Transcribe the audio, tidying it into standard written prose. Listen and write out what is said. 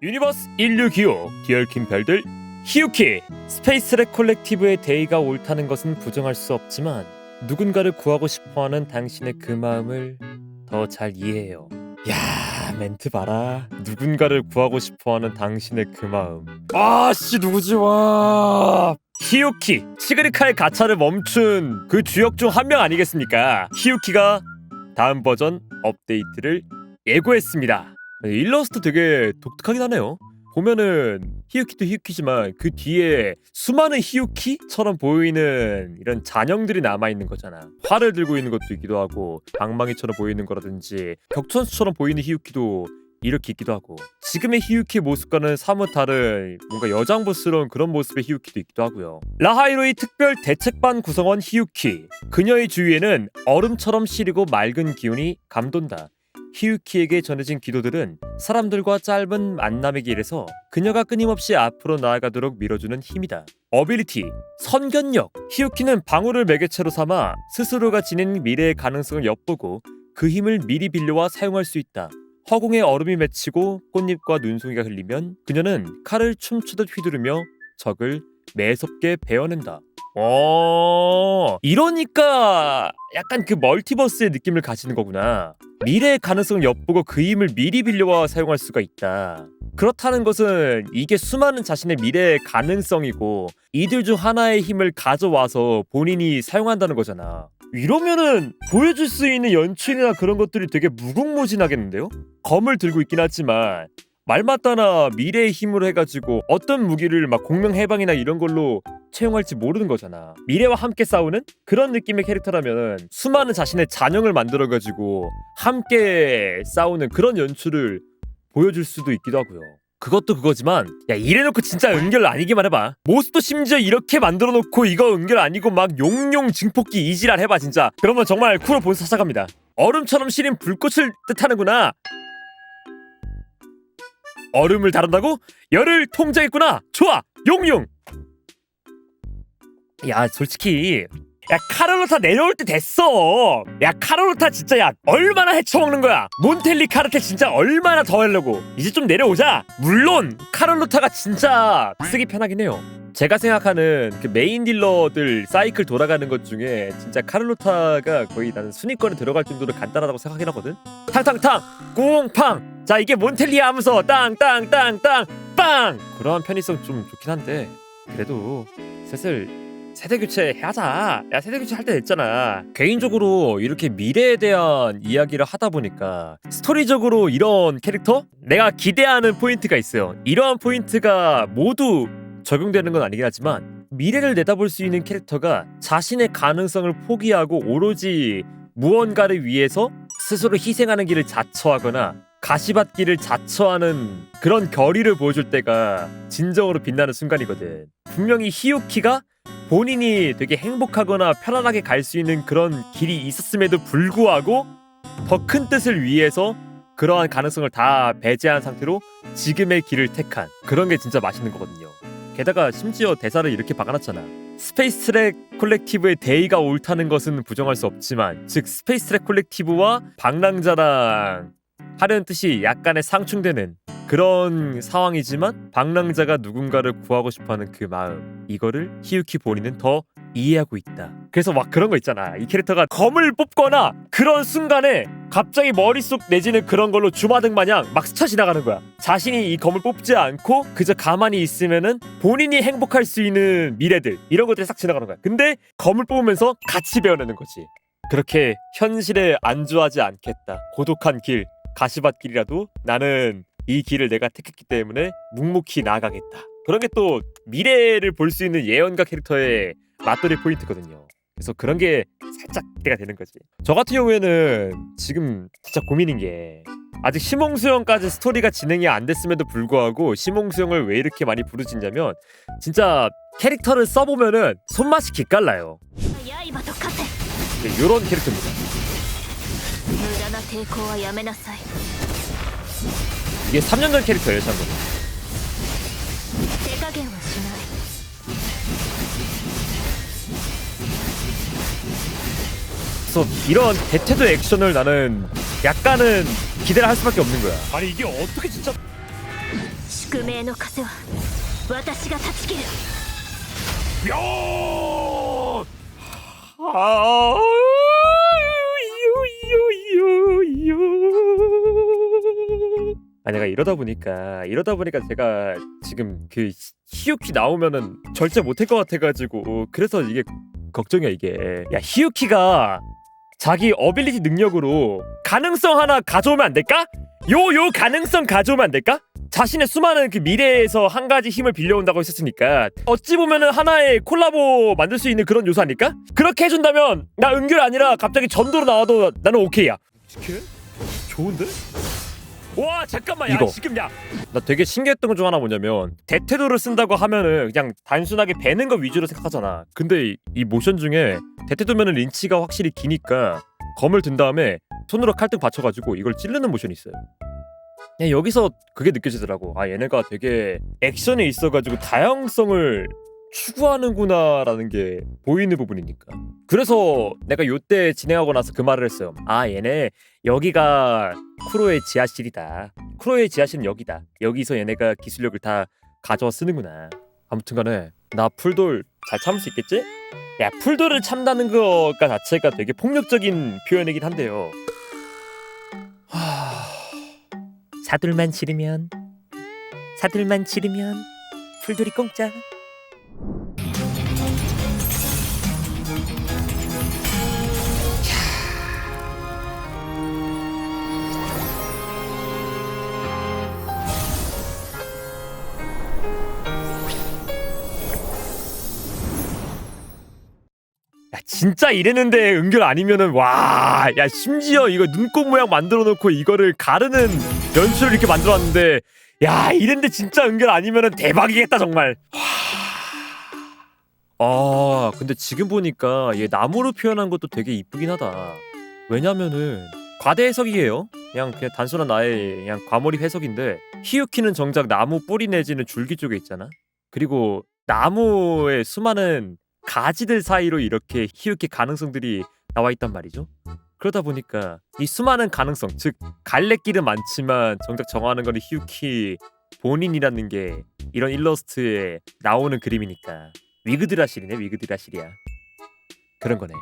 유니버스 인류 기호 디얼킨 별들 히유키. 스페이스렉 콜렉티브의 데이가 옳다는 것은 부정할 수 없지만 누군가를 구하고 싶어하는 당신의 그 마음을 더 잘 이해해요. 야, 멘트 봐라. 누군가를 구하고 싶어하는 당신의 그 마음. 아씨, 누구지? 와, 히유키. 시그리카의 가차를 멈춘 그 주역 중 한 명 아니겠습니까? 히유키가 다음 버전 업데이트를 예고했습니다. 일러스트 되게 독특하긴 하네요. 보면은 히유키도 히유키지만 그 뒤에 수많은 히유키처럼 보이는 이런 잔영들이 남아있는 거잖아. 활을 들고 있는 것도 있기도 하고 방망이처럼 보이는 거라든지 격천수처럼 보이는 히유키도 이렇게 있기도 하고, 지금의 히유키의 모습과는 사뭇 다른 뭔가 여장부스러운 그런 모습의 히유키도 있기도 하고요. 라하이로의 특별 대책반 구성원 히유키. 그녀의 주위에는 얼음처럼 시리고 맑은 기운이 감돈다. 히유키에게 전해진 기도들은 사람들과 짧은 만남의 길에서 그녀가 끊임없이 앞으로 나아가도록 밀어주는 힘이다. 어빌리티, 선견력. 히유키는 방울을 매개체로 삼아 스스로가 지닌 미래의 가능성을 엿보고 그 힘을 미리 빌려와 사용할 수 있다. 허공에 얼음이 맺히고 꽃잎과 눈송이가 흘리면 그녀는 칼을 춤추듯 휘두르며 적을 매섭게 베어낸다. 이러니까 약간 그 멀티버스의 느낌을 가지는 거구나. 미래의 가능성을 엿보고 그 힘을 미리 빌려와 사용할 수가 있다. 그렇다는 것은 이게 수많은 자신의 미래의 가능성이고 이들 중 하나의 힘을 가져와서 본인이 사용한다는 거잖아. 이러면은 보여줄 수 있는 연출이나 그런 것들이 되게 무궁무진하겠는데요? 검을 들고 있긴 하지만 말맞다나 미래의 힘으로 해가지고 어떤 무기를 막 공명해방이나 이런 걸로 채용할지 모르는 거잖아. 미래와 함께 싸우는 그런 느낌의 캐릭터라면 수많은 자신의 잔영을 만들어가지고 함께 싸우는 그런 연출을 보여줄 수도 있기도 하고요. 그것도 그거지만 야, 이래놓고 진짜 은결 아니기만 해봐. 모습도 심지어 이렇게 만들어놓고 이거 은결 아니고 막 용용 증폭기 이지랄 해봐 진짜. 그러면 정말 쿠로 본사 찾아갑니다. 얼음처럼 시린 불꽃을 뜻하는구나. 얼음을 다룬다고? 열을 통제했구나. 좋아, 용용. 야, 솔직히 야, 카르로타 내려올 때 됐어. 야, 카르로타 진짜 야 얼마나 헤쳐먹는 거야. 몬텔리 카르텔 진짜 얼마나 더 하려고. 이제 좀 내려오자. 물론 카르로타가 진짜 쓰기 편하긴 해요. 제가 생각하는 그 메인 딜러들 사이클 돌아가는 것 중에 진짜 카르로타가 거의 나는 순위권에 들어갈 정도로 간단하다고 생각하긴 하거든. 탕탕탕 꽁팡. 자, 이게 몬텔리아 하면서 땅땅땅땅 빵. 그러한 편의성 좀 좋긴 한데 그래도 슬슬 세대 교체 해야자. 야, 세대 교체 할 때 됐잖아. 개인적으로 이렇게 미래에 대한 이야기를 하다 보니까 스토리적으로 이런 캐릭터? 내가 기대하는 포인트가 있어요. 이러한 포인트가 모두 적용되는 건 아니긴 하지만 미래를 내다볼 수 있는 캐릭터가 자신의 가능성을 포기하고 오로지 무언가를 위해서 스스로 희생하는 길을 자처하거나 가시밭길을 자처하는 그런 결의를 보여줄 때가 진정으로 빛나는 순간이거든. 분명히 히유키가 본인이 되게 행복하거나 편안하게 갈 수 있는 그런 길이 있었음에도 불구하고 더 큰 뜻을 위해서 그러한 가능성을 다 배제한 상태로 지금의 길을 택한 그런 게 진짜 맛있는 거거든요. 게다가 심지어 대사를 이렇게 박아놨잖아. 스페이스트랙 콜렉티브의 데이가 옳다는 것은 부정할 수 없지만, 즉 스페이스트랙 콜렉티브와 방랑자랑 하려는 뜻이 약간의 상충되는 그런 상황이지만 방랑자가 누군가를 구하고 싶어하는 그 마음, 이거를 히유키 본인은 더 이해하고 있다. 그래서 막 그런 거 있잖아. 이 캐릭터가 검을 뽑거나 그런 순간에 갑자기 머릿속 내지는 그런 걸로 주마등 마냥 막 스쳐 지나가는 거야. 자신이 이 검을 뽑지 않고 그저 가만히 있으면은 본인이 행복할 수 있는 미래들, 이런 것들이 싹 지나가는 거야. 근데 검을 뽑으면서 같이 배워내는 거지. 그렇게 현실에 안주하지 않겠다. 고독한 길, 가시밭길이라도 나는 이 길을 내가 택했기 때문에 묵묵히 나아가겠다. 그런 게 또 미래를 볼 수 있는 예언가 캐릭터의 맞돌이 포인트거든요. 그래서 그런 게 살짝 기대가 되는 거지. 저 같은 경우에는 지금 진짜 고민인 게, 아직 시몽수형까지 스토리가 진행이 안 됐음에도 불구하고 시몽수형을 왜 이렇게 많이 부르짖냐면 진짜 캐릭터를 써보면은 손맛이 기깔나요. 네, 요런 캐릭터입니다. 이게 3년 전 캐릭터예요, 참고로. 그래서 이런 대테도 액션을 나는 약간은 기대를 할 수밖에 없는 거야. 아니 이게 어떻게 진짜 宿命の風は私が断ち切る。 야! 아, 요요요요. 아 내가 이러다 보니까 제가 지금 그 히유키 나오면은 절제 못할 것 같아가지고 그래서 이게 걱정이야 이게. 야 히유키가 자기 어빌리티 능력으로 가능성 하나 가져오면 안 될까? 요 가능성 가져오면 안 될까? 자신의 수많은 그 미래에서 한 가지 힘을 빌려온다고 했었으니까 어찌 보면은 하나의 콜라보 만들 수 있는 그런 요소 아닐까? 그렇게 해준다면 나 은결 아니라 갑자기 전도로 나와도 나는 오케이야. 좋은데? 와 잠깐만 야 이거. 지금 야 나 되게 신기했던 것 중 하나 뭐냐면 대테도를 쓴다고 하면은 그냥 단순하게 베는 거 위주로 생각하잖아. 근데 이 모션 중에 대테도면은 린치가 확실히 기니까 검을 든 다음에 손으로 칼등 받쳐가지고 이걸 찌르는 모션이 있어요. 그냥 여기서 그게 느껴지더라고. 아 얘네가 되게 액션에 있어가지고 다양성을 추구하는구나라는 게 보이는 부분이니까. 그래서 내가 요때 진행하고 나서 그 말을 했어요. 아 얘네 여기가 쿠로의 지하실이다. 쿠로의 지하실은 여기다. 여기서 얘네가 기술력을 다 가져와 쓰는구나. 아무튼간에 나 풀돌 잘 참을 수 있겠지? 야 풀돌을 참다는 거가 자체가 되게 폭력적인 표현이긴 한데요. 사둘만 치르면 풀돌이 공짜. 야 진짜 이랬는데 은결 아니면은 와, 야 심지어 이거 눈꽃 모양 만들어 놓고 이거를 가르는 연출을 이렇게 만들어놨는데 야 이랬는데 진짜 은결 아니면은 대박이겠다 정말. 아 근데 지금 보니까 얘 나무로 표현한 것도 되게 이쁘긴 하다. 왜냐면은 과대 해석이에요. 그냥 단순한 나의 그냥 과몰입 해석인데 히유키는 정작 나무 뿌리 내지는 줄기 쪽에 있잖아. 그리고 나무의 수많은 가지들 사이로 이렇게 히유키 가능성들이 나와 있단 말이죠. 그러다 보니까 이 수많은 가능성, 즉 갈래길은 많지만 정작 정하는 거는 히유키 본인이라는 게 이런 일러스트에 나오는 그림이니까 위그드라실이네. 위그드라실이야. 그런 거네.